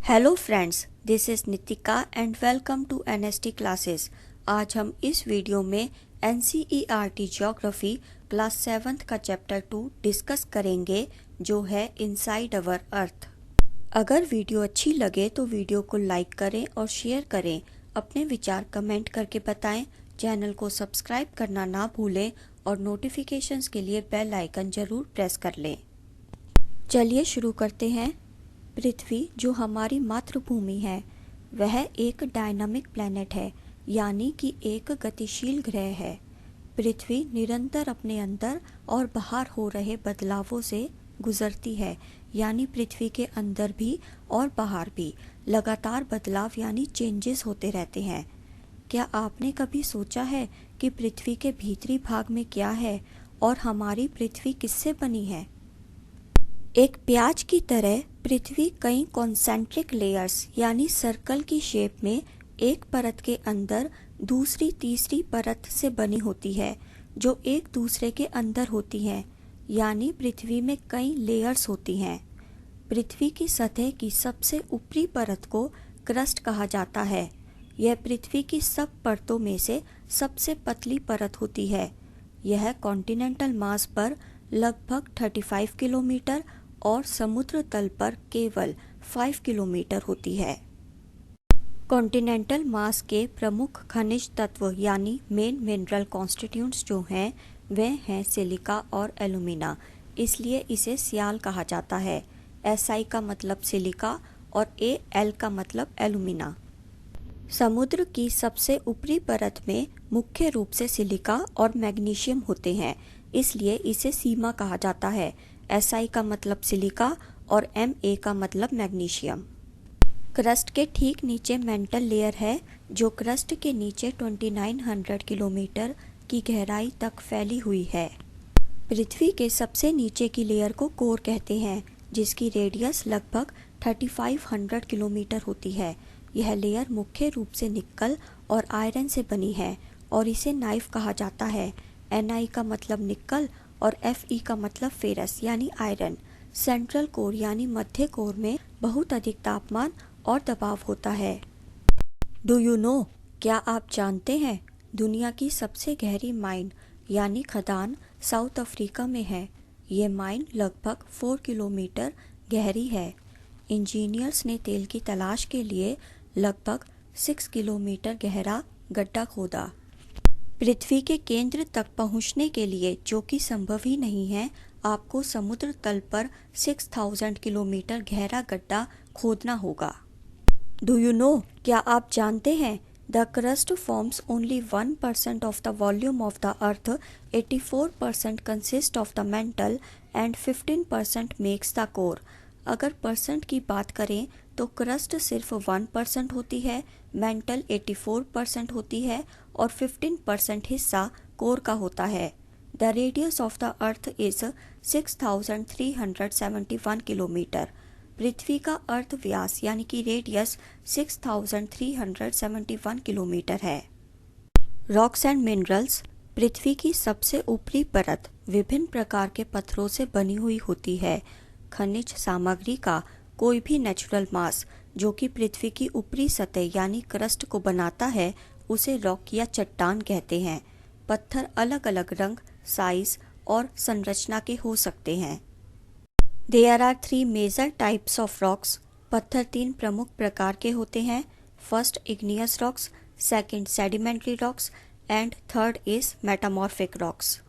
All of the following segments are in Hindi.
Hello friends, this is Nitika and welcome to NST classes. आज हम इस वीडियो में एनसीईआरटी ज्योग्राफी क्लास 7th का चैप्टर 2 डिस्कस करेंगे, जो है इनसाइड अवर अर्थ। अगर वीडियो अच्छी लगे तो वीडियो को लाइक करें और शेयर करें। अपने विचार कमेंट करके बताएं। चैनल को सब्सक्राइब करना ना भूलें और नोटिफिकेशंस के लिए बेल आइकन जरूर प्रेस कर लें। चलिए शुरू करते हैं। पृथ्वी जो हमारी मातृभूमि है, वह एक डायनामिक प्लैनेट है, यानी कि एक गतिशील ग्रह है। पृथ्वी निरंतर अपने अंदर और बाहर हो रहे बदलावों से गुजरती है, यानी पृथ्वी के अंदर भी और बाहर भी लगातार बदलाव यानी चेंजेस होते रहते हैं। क्या आपने कभी सोचा है कि पृथ्वी के भीतरी भाग में क्या है और हमारी पृथ्वी किससे बनी है? एक प्याज की तरह पृथ्वी कई कॉन्सेंट्रिक लेयर्स यानी सर्कल की शेप में एक परत के अंदर दूसरी तीसरी परत से बनी होती है, जो एक दूसरे के अंदर होती हैं, यानी पृथ्वी में कई लेयर्स होती हैं। पृथ्वी की सतह की सबसे ऊपरी परत को क्रस्ट कहा जाता है। यह पृथ्वी की सब परतों में से सबसे पतली परत होती है। यह कॉन्टिनेंटल मास पर लगभग 35 किलोमीटर और समुद्र तल पर केवल 5 किलोमीटर होती है। कॉन्टिनेंटल मास के प्रमुख खनिज तत्व यानी मेन मिनरल कॉन्स्टिट्यूएंट्स जो हैं, वे हैं सिलिका और एल्यूमिना, इसलिए इसे सियाल कहा जाता है। SI का मतलब सिलिका और AL का मतलब एल्यूमिना। समुद्र की सबसे ऊपरी परत में मुख्य रूप से सिलिका और मैग्नीशियम होते हैं, इसलिए इसे सीमा कहा जाता है। SI का मतलब सिलिका और MA का मतलब मैग्नीशियम। क्रस्ट के ठीक नीचे मेंटल लेयर है, जो क्रस्ट के नीचे 2900 किलोमीटर की गहराई तक फैली हुई है। पृथ्वी के सबसे नीचे की लेयर को कोर कहते हैं, जिसकी रेडियस लगभग 3500 किलोमीटर होती है। यह लेयर मुख्य रूप से निक्कल और आयरन से बनी है और इसे नाइफ कहा जाता है। Ni का मतलब निक्कल और Fe का मतलब फेरस यानी आयरन। सेंट्रल कोर यानी मध्य कोर में बहुत अधिक तापमान और दबाव होता है। डू यू नो, क्या आप जानते हैं, दुनिया की सबसे गहरी माइन यानी खदान साउथ अफ्रीका में है। ये माइन लगभग 4 किलोमीटर गहरी है। इंजीनियर्स ने तेल की तलाश के लिए लगभग 6 किलोमीटर गहरा गड्ढा खोदा। पृथ्वी के केंद्र तक पहुंचने के लिए, जो कि संभव ही नहीं है, आपको समुद्र तल पर 6000 किलोमीटर गहरा गड्ढा खोदना होगा। डू यू नो, क्या आप जानते हैं, the crust forms only 1% of the volume of the earth, 84% consist of the mental and 15% makes the core. अगर परसेंट की बात करें तो क्रस्ट सिर्फ 1% होती है, मेंटल 84% होती है और 15% हिस्सा कोर का होता है। The radius of the earth is 6371 kilometre. पृथ्वी का अर्थ व्यास यानी कि रेडियस 6371 किलोमीटर है। Rocks and minerals. पृथ्वी की सबसे ऊपरी परत विभिन्न प्रकार के पत्थरों से बनी हुई होती है। खनिज सामग्री का कोई भी नेचुरल मास जो कि पृथ्वी की ऊपरी सतह यानी क्रस्ट को बनाता है, उसे रॉक या चट्टान कहते हैं। पत्थर अलग अलग रंग, साइज और संरचना के हो सकते हैं। There are 3 major types of rocks. पत्थर 3 प्रमुख प्रकार के होते हैं। First igneous rocks, second sedimentary rocks and third is metamorphic rocks.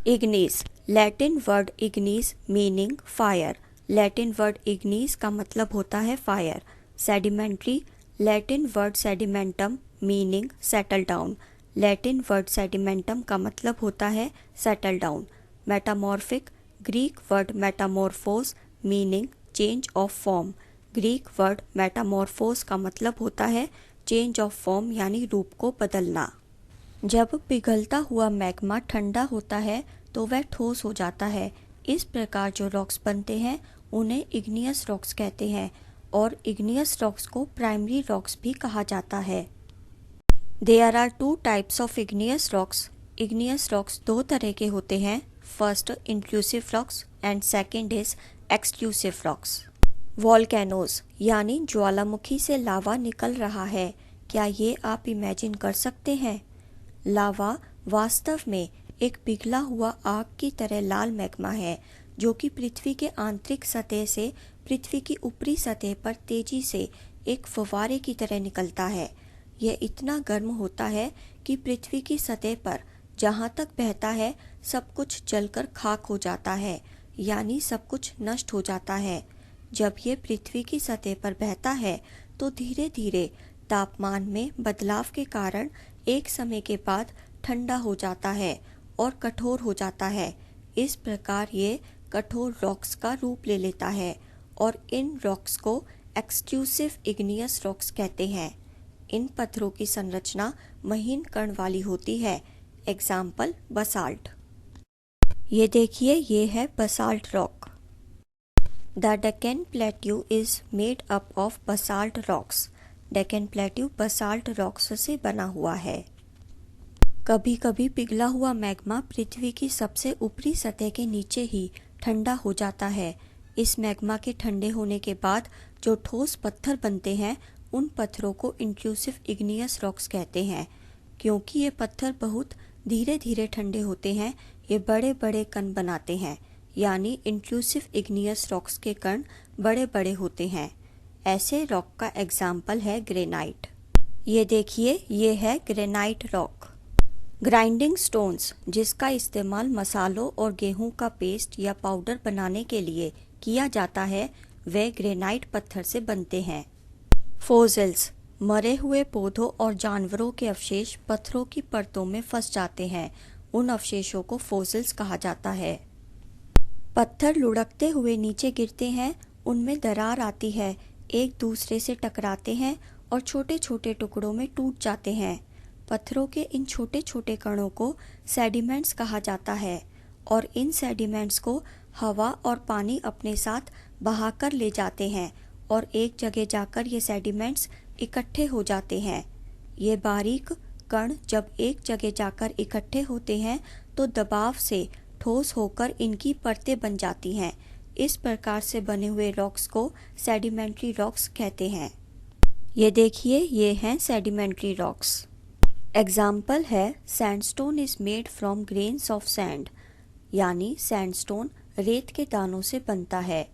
Igneous, Latin word igneous meaning fire. Latin word igneous का मतलब होता है fire. Sedimentary, Latin word sedimentum meaning settle down. Latin word sedimentum का मतलब होता है settle down. Metamorphic, Greek word metamorphose meaning change of form. Greek word metamorphose का मतलब होता है चेंज ऑफ फॉर्म यानी रूप को बदलना। जब पिघलता हुआ मैग्मा ठंडा होता है तो वह ठोस हो जाता है। इस प्रकार जो रॉक्स बनते हैं उन्हें इग्नियस रॉक्स कहते हैं और इग्नियस रॉक्स को प्राइमरी रॉक्स भी कहा जाता है। There are 2 types of igneous rocks. Igneous rocks 2 तरह के होते हैं। First intrusive rocks and second is extrusive rocks. Volcanoes यानी ज्वालामुखी से लावा निकल रहा है, क्या ये आप इमेजिन कर सकते हैं? लावा वास्तव में एक पिघला हुआ आग की तरह लाल मैग्मा है जो कि पृथ्वी के आंतरिक सतह से पृथ्वी की ऊपरी सतह पर तेजी से एक फव्वारे की तरह निकलता है। यह इतना गर्म होता है कि पृथ्वी की सतह पर जहाँ तक बहता है सब कुछ जलकर खाक हो जाता है, यानी सब कुछ नष्ट हो जाता है। जब ये पृथ्वी की सतह पर बहता है तो धीरे धीरे तापमान में बदलाव के कारण एक समय के बाद ठंडा हो जाता है और कठोर हो जाता है। इस प्रकार ये कठोर रॉक्स का रूप ले लेता है और इन रॉक्स को एक्सट्रूसिव इग्नियस रॉक्स कहते हैं। इन पत्थरों की संरचना महीन कण वाली होती है। Example basalt. ये देखिए, ये है basalt rock. The Deccan plateau is made up of basalt rocks. Deccan plateau basalt rocks से बना हुआ है। कभी कभी पिघला हुआ मैग्मा पृथ्वी की सबसे ऊपरी सतह के नीचे ही ठंडा हो जाता है। इस मैग्मा के ठंडे होने के बाद जो ठोस पत्थर बनते हैं उन पत्थरों को इंट्रूसिव इग्नियस रॉक्स कहते हैं। क्योंकि ये पत्थर बहुत धीरे धीरे ठंडे होते हैं, ये बड़े बड़े कण बनाते हैं, यानी इंट्रूसिव इग्नियस रॉक्स के कण बड़े बड़े होते हैं। ऐसे रॉक का एग्जाम्पल है ग्रेनाइट। ये देखिए, ये है ग्रेनाइट रॉक। ग्राइंडिंग स्टोन्स, जिसका इस्तेमाल मसालों और गेहूं का पेस्ट या पाउडर बनाने के लिए किया जाता है, वे ग्रेनाइट पत्थर से बनते हैं। फोसिल्स, मरे हुए पौधों और जानवरों के अवशेष पत्थरों की परतों में फंस जाते हैं, उन अवशेषों को फोसिल्स कहा जाता है। पत्थर लुढ़कते हुए नीचे गिरते हैं, उनमें दरार आती है, एक दूसरे से टकराते हैं और छोटे छोटे टुकड़ों में टूट जाते हैं। पत्थरों के इन छोटे छोटे कणों को सेडिमेंट्स कहा जाता है और इन सेडिमेंट्स को हवा और पानी अपने साथ बहाकर ले जाते हैं और एक जगह जाकर ये सेडिमेंट्स इकट्ठे हो जाते हैं। ये बारीक कण जब एक जगह जाकर इकट्ठे होते हैं तो दबाव से ठोस होकर इनकी परतें बन जाती हैं। इस प्रकार से बने हुए रॉक्स को सेडिमेंट्री रॉक्स कहते हैं। ये देखिए, ये हैं सेडिमेंट्री रॉक्स। एग्जाम्पल है sandstone is made from grains of sand, यानी सैंडस्टोन रेत के दानों से बनता है।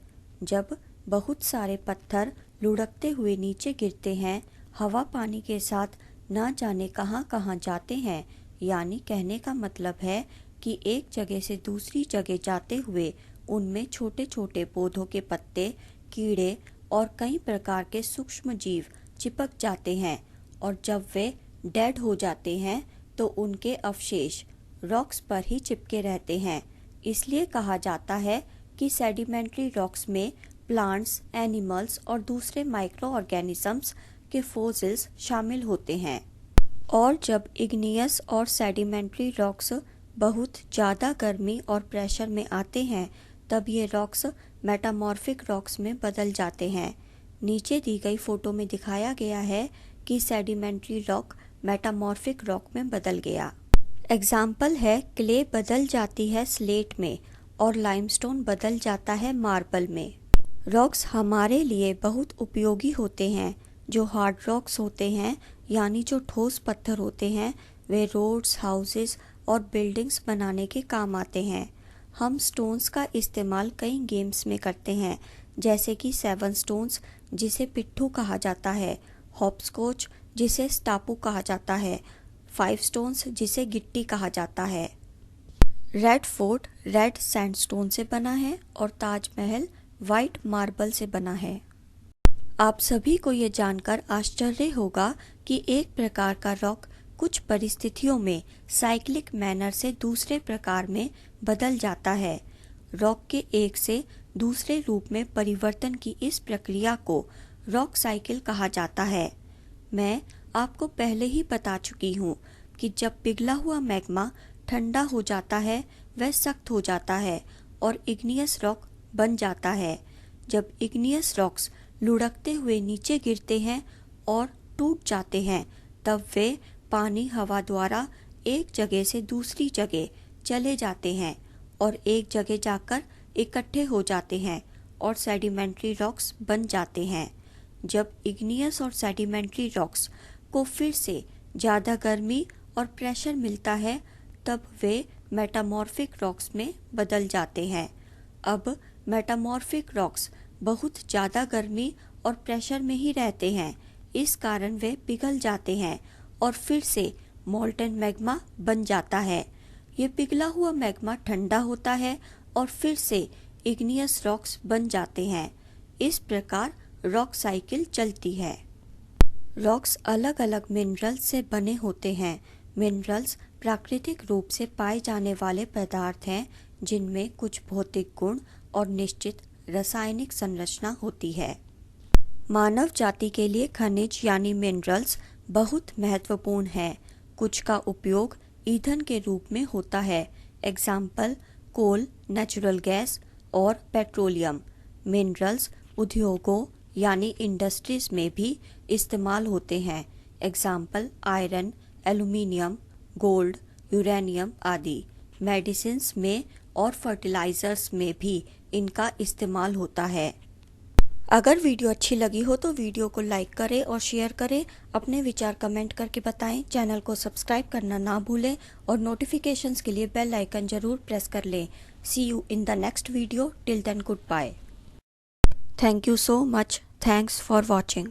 जब बहुत सारे पत्थर लुढ़कते हुए नीचे गिरते हैं, हवा पानी के साथ ना जाने कहाँ कहाँ जाते हैं, यानी कहने का मतलब है कि एक जगह से दूसरी जगह जाते हुए उनमें छोटे छोटे पौधों के पत्ते, कीड़े और कई प्रकार के सूक्ष्म जीव चिपक जाते हैं और जब वे डेड हो जाते हैं तो उनके अवशेष रॉक्स पर ही चिपके रहते हैं। इसलिए कहा जाता है कि सेडिमेंट्री रॉक्स में प्लांट्स, एनिमल्स और दूसरे माइक्रो ऑर्गेनिजम्स के फोसिल्स शामिल होते हैं। और जब इग्नियस और सेडिमेंट्री रॉक्स बहुत ज़्यादा गर्मी और प्रेशर में आते हैं तब ये रॉक्स मेटामॉर्फिक रॉक्स में बदल जाते हैं। नीचे दी गई फोटो में दिखाया गया है कि सेडिमेंट्री रॉक मेटामॉर्फिक रॉक में बदल गया। एग्जाम्पल है क्ले बदल जाती है स्लेट में और लाइमस्टोन बदल जाता है मार्बल में। रॉक्स हमारे लिए बहुत उपयोगी होते हैं। जो हार्ड रॉक्स होते हैं, यानी जो ठोस पत्थर होते हैं, वे रोड्स, हाउसेस और बिल्डिंग्स बनाने के काम आते हैं। हम स्टोन्स का इस्तेमाल कई गेम्स में करते हैं, जैसे कि 7 स्टोन्स जिसे पिट्ठू कहा जाता है, हॉपस्कॉच जिसे स्टापू कहा जाता है, 5 स्टोन्स जिसे गिट्टी कहा जाता है। रेड फोर्ट रेड सैंडस्टोन से बना है और ताजमहल वाइट मार्बल से बना है। आप सभी को ये जानकर आश्चर्य होगा कि एक प्रकार का रॉक कुछ परिस्थितियों में साइक्लिक मैनर से दूसरे प्रकार में बदल जाता है। रॉक के एक से दूसरे रूप में परिवर्तन की इस प्रक्रिया को रॉक साइकिल कहा जाता है। मैं आपको पहले ही बता चुकी हूँ कि जब पिघला हुआ मैग्मा ठंडा हो जाता है वह सख्त हो जाता है और इग्नियस रॉक बन जाता है। जब इग्नियस रॉक्स लुढ़कते हुए नीचे गिरते हैं और टूट जाते हैं तब वे पानी हवा द्वारा एक जगह से दूसरी जगह चले जाते हैं और एक जगह जाकर इकट्ठे हो जाते हैं और सेडिमेंट्री रॉक्स बन जाते हैं। जब इग्नियस और सेडिमेंट्री रॉक्स को फिर से ज़्यादा गर्मी और प्रेशर मिलता है तब वे मेटामॉर्फिक रॉक्स में बदल जाते हैं। अब मेटामॉर्फिक रॉक्स बहुत ज़्यादा गर्मी और प्रेशर में ही रहते हैं, इस कारण वे पिघल जाते हैं और फिर से मोल्टन मैग्मा बन जाता है। ये पिघला हुआ मैग्मा ठंडा होता है और फिर से इग्नियस रॉक्स बन जाते हैं। इस प्रकार रॉक साइकिल चलती है। रॉक्स अलग अलग मिनरल्स से बने होते हैं। मिनरल्स प्राकृतिक रूप से पाए जाने वाले पदार्थ हैं जिनमें कुछ भौतिक गुण और निश्चित रासायनिक संरचना होती है। मानव जाति के लिए खनिज यानी मिनरल्स बहुत महत्वपूर्ण है। कुछ का उपयोग ईंधन के रूप में होता है। एग्जाम्पल कोल, नेचुरल गैस और पेट्रोलियम। मिनरल्स उद्योगों यानी इंडस्ट्रीज में भी इस्तेमाल होते हैं। Example iron, aluminium, gold, uranium आदि। मेडिसिन्स में और फर्टिलाइजर्स में भी इनका इस्तेमाल होता है। अगर वीडियो अच्छी लगी हो तो वीडियो को लाइक करें और शेयर करें। अपने विचार कमेंट करके बताएं। चैनल को सब्सक्राइब करना ना भूलें और नोटिफिकेशंस के लिए बेल आइकन जरूर प्रेस कर लें। See you in the next video. Till then good bye. Thank you so much. Thanks for watching.